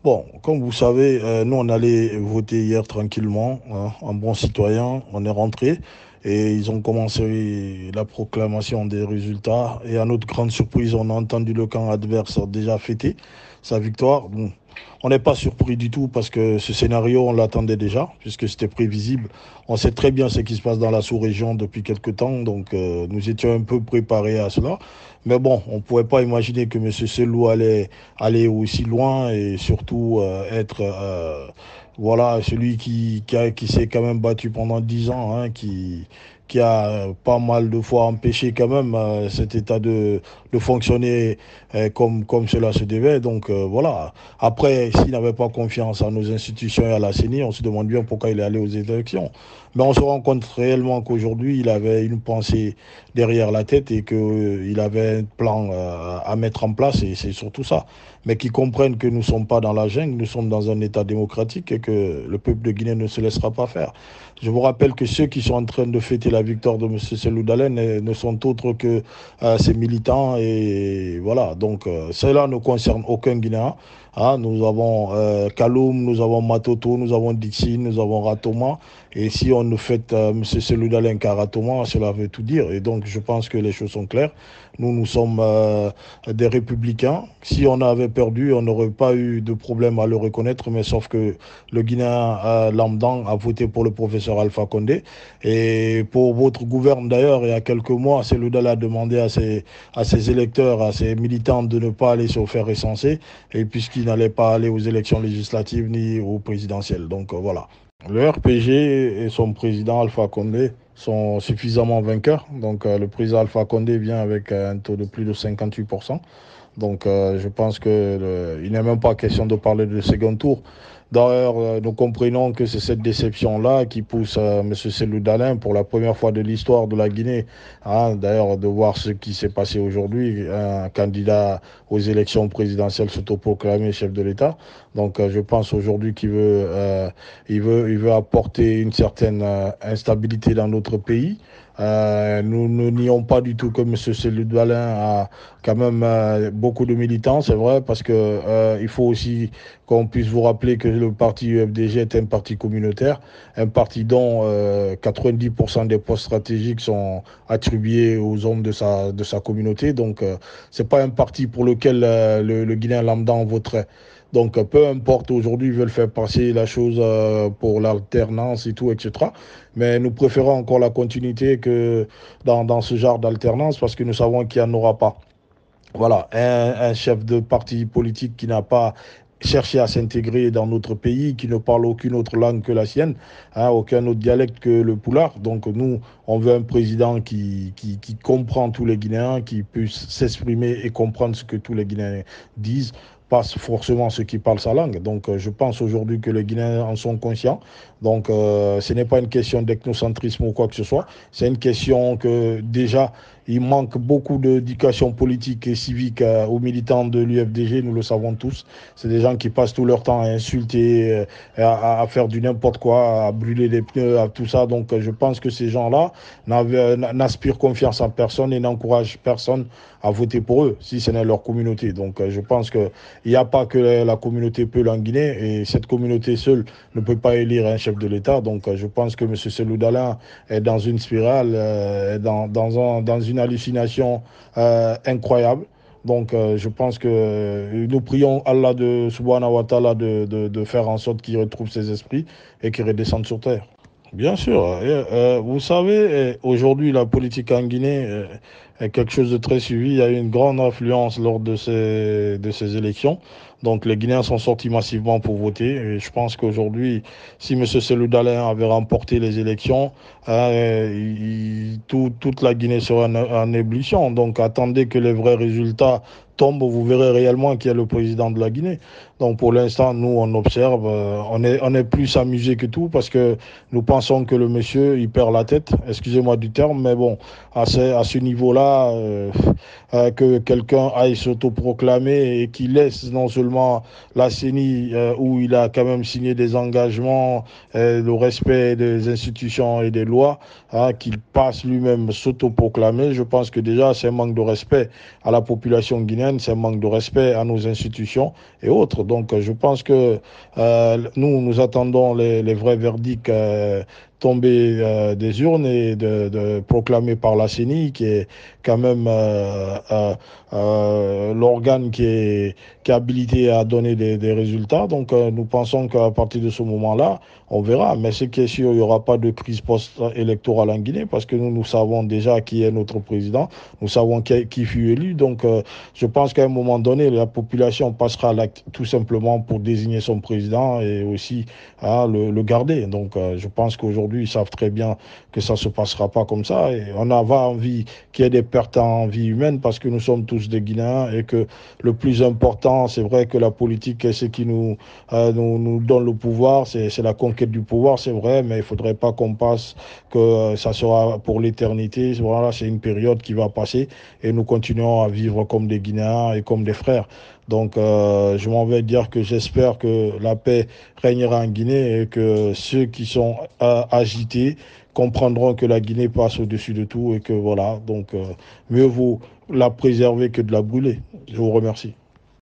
Bon, comme vous savez, nous on allait voter hier tranquillement, hein, en bon citoyen. On est rentré et ils ont commencé la proclamation des résultats. Et à notre grande surprise, on a entendu le camp adverse déjà fêter sa victoire. Bon, on n'est pas surpris du tout parce que ce scénario, on l'attendait déjà, puisque c'était prévisible. On sait très bien ce qui se passe dans la sous-région depuis quelque temps, donc nous étions un peu préparés à cela. Mais bon, on ne pouvait pas imaginer que M. Selou allait aller aussi loin et surtout être voilà, celui qui s'est quand même battu pendant 10 ans, hein, qui a pas mal de fois empêché quand même cet état de fonctionner comme cela se devait. Donc voilà. Après, s'il n'avait pas confiance en nos institutions et à la CENI, on se demande bien pourquoi il est allé aux élections. Mais on se rend compte réellement qu'aujourd'hui, il avait une pensée derrière la tête et qu'il avait un plan à mettre en place et c'est surtout ça. Mais qui comprennent que nous ne sommes pas dans la jungle, nous sommes dans un État démocratique et que le peuple de Guinée ne se laissera pas faire. Je vous rappelle que ceux qui sont en train de fêter la victoire de M. Selou Dalen ne sont autres que ses militants et voilà. Donc cela ne concerne aucun Guinéen. Ah, nous avons Kaloum, nous avons Matoto, nous avons Dixie, nous avons Ratoma. Et si on ne fait M. Selou Dalen qu'à Ratoma, cela veut tout dire. Et donc je pense que les choses sont claires. Nous sommes des républicains. Si on avait perdu, on n'aurait pas eu de problème à le reconnaître, mais sauf que le Guinéen lambda a voté pour le professeur Alpha Condé. Et pour votre gouvernement d'ailleurs, il y a quelques mois, Seloudal a demandé à ses électeurs, à ses militants de ne pas aller se faire recenser, et puisqu'ils n'allaient pas aller aux élections législatives ni aux présidentielles. Donc voilà. Le RPG et son président Alpha Condé sont suffisamment vainqueurs. Donc le président Alpha Condé vient avec un taux de plus de 58%. Donc je pense il n'est même pas question de parler de second tour. D'ailleurs, nous comprenons que c'est cette déception-là qui pousse M. Selou Dalein, pour la première fois de l'histoire de la Guinée, hein, d'ailleurs, de voir ce qui s'est passé aujourd'hui, un candidat aux élections présidentielles s'autoproclamé chef de l'État. Donc, je pense aujourd'hui il veut apporter une certaine instabilité dans notre pays. Nous ne nions pas du tout que M. Selou Dalein a quand même beaucoup de militants, c'est vrai, parce que il faut aussi qu'on puisse vous rappeler que le parti UFDG est un parti communautaire, un parti dont 90% des postes stratégiques sont attribués aux hommes de sa communauté. Donc, c'est pas un parti pour lequel le Guinéen lambda en voterait. Donc, peu importe, aujourd'hui, ils veulent faire passer la chose pour l'alternance et tout, etc. Mais nous préférons encore la continuité que dans ce genre d'alternance parce que nous savons qu'il n'y en aura pas. Voilà, un chef de parti politique qui n'a pas cherché à s'intégrer dans notre pays, qui ne parle aucune autre langue que la sienne, hein, aucun autre dialecte que le poulard. Donc nous, on veut un président qui comprend tous les Guinéens, qui puisse s'exprimer et comprendre ce que tous les Guinéens disent, pas forcément ceux qui parlent sa langue. Donc je pense aujourd'hui que les Guinéens en sont conscients. Donc ce n'est pas une question d'ethnocentrisme ou quoi que ce soit, c'est une question que déjà il manque beaucoup d'éducation politique et civique aux militants de l'UFDG, nous le savons tous. C'est des gens qui passent tout leur temps à insulter, à faire du n'importe quoi, à brûler les pneus, à tout ça. Donc je pense que ces gens-là n'aspirent confiance en personne et n'encouragent personne à voter pour eux, si ce n'est leur communauté. Donc je pense qu'il n'y a pas que la communauté Peul en Guinée, et cette communauté seule ne peut pas élire un chef de l'État. Donc je pense que M. Selou Dalein est dans une spirale, dans une hallucination incroyable. Donc, je pense que nous prions Allah de Subhanahu wa Ta'ala de faire en sorte qu'il retrouve ses esprits et qu'il redescende sur terre. Bien sûr. Vous savez, aujourd'hui, la politique en Guinée est quelque chose de très suivi. Il y a eu une grande influence lors de ces élections. Donc, les Guinéens sont sortis massivement pour voter. Et je pense qu'aujourd'hui, si M. Selou Dalein avait remporté les élections, toute la Guinée serait en ébullition. Donc, attendez que les vrais résultats tombent. Vous verrez réellement qui est le président de la Guinée. Donc, pour l'instant, nous, on observe. On est plus amusé que tout parce que nous pensons que le monsieur, il perd la tête, excusez-moi du terme, mais bon, à ce niveau-là, que quelqu'un aille s'autoproclamer et qu'il laisse non seulement également la CENI, où il a quand même signé des engagements, le respect des institutions et des lois, hein, qu'il passe lui-même s'autoproclamer. Je pense que déjà, c'est un manque de respect à la population guinéenne, c'est un manque de respect à nos institutions et autres. Donc, je pense que nous attendons les vrais verdicts tombés des urnes et proclamés par la CENI, qui est quand même l'organe qui est habilité à donner des résultats. Donc, nous pensons qu'à partir de ce moment-là, on verra. Mais ce qui est sûr, il n'y aura pas de crise post-électorale en Guinée, parce que nous savons déjà qui est notre président, nous savons qui fut élu. Donc, je pense qu'à un moment donné, la population passera à l'acte tout simplement pour désigner son président et aussi le garder. Donc, je pense qu'aujourd'hui, ils savent très bien que ça ne se passera pas comme ça. Et on n'a pas envie qu'il y ait des pertes en vie humaine, parce que nous sommes tous des Guinéens et que le plus important, c'est vrai que la politique est ce qui nous donne le pouvoir, c'est la conquête du pouvoir, c'est vrai, mais il ne faudrait pas qu'on passe que ça sera pour l'éternité. Voilà, c'est une période qui va passer et nous continuons à vivre comme des Guinéens et comme des frères. Donc, je m'en vais dire que j'espère que la paix régnera en Guinée et que ceux qui sont agités comprendront que la Guinée passe au-dessus de tout et que voilà, donc mieux vaut la préserver que de la brûler. Je vous remercie.